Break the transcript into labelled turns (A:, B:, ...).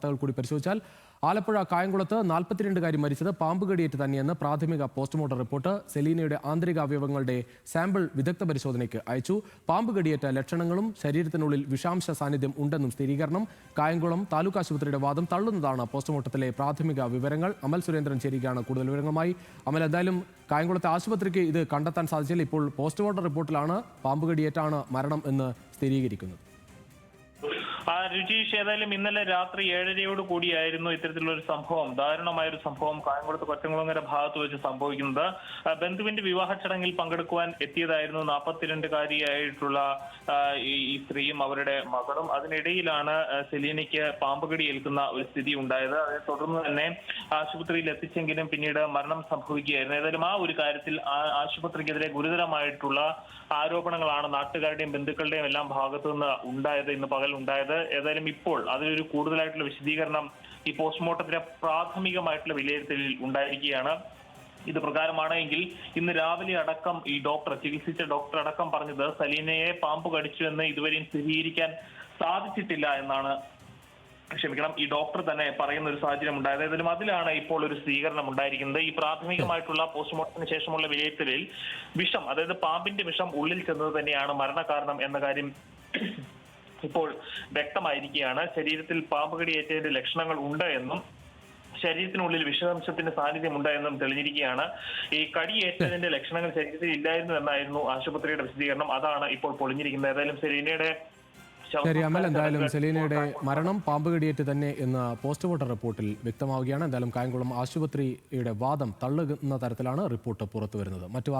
A: വാർത്തകൾ കൂടി പരിശോധിച്ചാൽ ആലപ്പുഴ കായംകുളത്ത് 42-കാരി മരിച്ചത് പാമ്പ് കടിയേറ്റ് തന്നെയെന്ന് പ്രാഥമിക പോസ്റ്റ്മോർട്ടം റിപ്പോർട്ട്. സെലീനയുടെ ആന്തരിക അവയവങ്ങളുടെ സാമ്പിൾ വിദഗ്ധ പരിശോധനയ്ക്ക് അയച്ചു. പാമ്പ് കടിയേറ്റ ലക്ഷണങ്ങളും ശരീരത്തിനുള്ളിൽ വിഷാംശ സാന്നിധ്യം ഉണ്ടെന്നും സ്ഥിരീകരണം. കായംകുളം താലൂക്ക് ആശുപത്രിയുടെ വാദം തള്ളുന്നതാണ് പോസ്റ്റ്മോർട്ടത്തിലെ പ്രാഥമിക വിവരങ്ങൾ. അമൽ സുരേന്ദ്രൻ ചേരുകയാണ് കൂടുതൽ വിവരങ്ങളുമായി. അമൽ, എന്തായാലും കായംകുളത്തെ ആശുപത്രിക്ക് ഇത് കണ്ടെത്താൻ സാധിച്ചില്ല. ഇപ്പോൾ പോസ്റ്റ്മോർട്ടം റിപ്പോർട്ടിലാണ് പാമ്പ് കടിയേറ്റാണ് മരണം എന്ന് സ്ഥിരീകരിക്കുന്നത്.
B: രുചീഷ്, ഏതായാലും ഇന്നലെ രാത്രി 7:30 കൂടിയായിരുന്നു ഇത്തരത്തിലുള്ള ഒരു സംഭവം, ദാരുണമായ ഒരു സംഭവം കായംകുളത്ത് കൊറ്റംകുളങ്ങര ഭാഗത്ത് വെച്ച് സംഭവിക്കുന്നത്. ബന്ധുവിന്റെ വിവാഹ ചടങ്ങിൽ പങ്കെടുക്കുവാൻ എത്തിയതായിരുന്നു 42-കാരിയായിട്ടുള്ള ഈ സ്ത്രീയും അവരുടെ മകളും. അതിനിടയിലാണ് സെലീനയ്ക്ക് പാമ്പ് കടി ഏൽക്കുന്ന ഒരു സ്ഥിതി ഉണ്ടായത്. അതേ തുടർന്ന് തന്നെ ആശുപത്രിയിൽ എത്തിച്ചെങ്കിലും പിന്നീട് മരണം സംഭവിക്കുകയായിരുന്നു. ഏതായാലും ആ ഒരു കാര്യത്തിൽ ആശുപത്രിക്കെതിരെ ഗുരുതരമായിട്ടുള്ള ആരോപണങ്ങളാണ് നാട്ടുകാരുടെയും ബന്ധുക്കളുടെയും എല്ലാം ഭാഗത്തു നിന്ന് ഉണ്ടായത്, ഇന്ന് പകൽ ഉണ്ടായത്. ഏതായാലും ഇപ്പോൾ അതിലൊരു കൂടുതലായിട്ടുള്ള വിശദീകരണം ഈ പോസ്റ്റ്മോർട്ടത്തിന്റെ പ്രാഥമികമായിട്ടുള്ള വിലയിരുത്തലിൽ ഉണ്ടായിരിക്കുകയാണ്. ഇത് പ്രകാരമാണെങ്കിൽ ഇന്ന് രാവിലെ അടക്കം ഈ ചികിത്സിച്ച ഡോക്ടർ അടക്കം പറഞ്ഞത് സലീനയെ പാമ്പ് കടിച്ചു എന്ന് ഇതുവരെയും സ്ഥിരീകരിക്കാൻ സാധിച്ചിട്ടില്ല എന്നാണ്. ഈ ഡോക്ടർ തന്നെ പറയുന്ന ഒരു സാഹചര്യം ഉണ്ടായത്. ഏതായാലും അതിലാണ് ഇപ്പോൾ ഒരു സ്വീകരണം ഉണ്ടായിരിക്കുന്നത്. ഈ പ്രാഥമികമായിട്ടുള്ള പോസ്റ്റ്മോർട്ടത്തിന് ശേഷമുള്ള വിലയിരുത്തലിൽ വിഷം, അതായത് പാമ്പിന്റെ വിഷം ഉള്ളിൽ ചെന്നത് തന്നെയാണ് മരണകാരണം എന്ന കാര്യം ഇപ്പോൾ വ്യക്തമായിരിക്കുകയാണ്. ശരീരത്തിൽ പാമ്പ് കടിയേറ്റതിന്റെ ലക്ഷണങ്ങൾ ഉണ്ട് എന്നും ശരീരത്തിനുള്ളിൽ വിഷാംശത്തിന്റെ സാന്നിധ്യം ഉണ്ട് എന്നും തെളിഞ്ഞിരിക്കുകയാണ്. ഈ കടിയേറ്റതിന്റെ ലക്ഷണങ്ങൾ ശരീരത്തിൽ ഇല്ലായിരുന്നു എന്നായിരുന്നു ആശുപത്രിയുടെ വിശദീകരണം. അതാണ് ഇപ്പോൾ പൊളിഞ്ഞിരിക്കുന്നത്. ഏതായാലും സെലീനയുടെ
A: ശരി അമൽ, എന്തായാലും സെലീനയുടെ മരണം പാമ്പ് കടിയേറ്റ് തന്നെ എന്ന് പോസ്റ്റ്മോർട്ടം റിപ്പോർട്ടിൽ വ്യക്തമാവുകയാണ്. എന്തായാലും കായംകുളം ആശുപത്രിയുടെ വാദം തള്ളുന്ന തരത്തിലാണ് റിപ്പോർട്ട് പുറത്തുവരുന്നത്. മറ്റു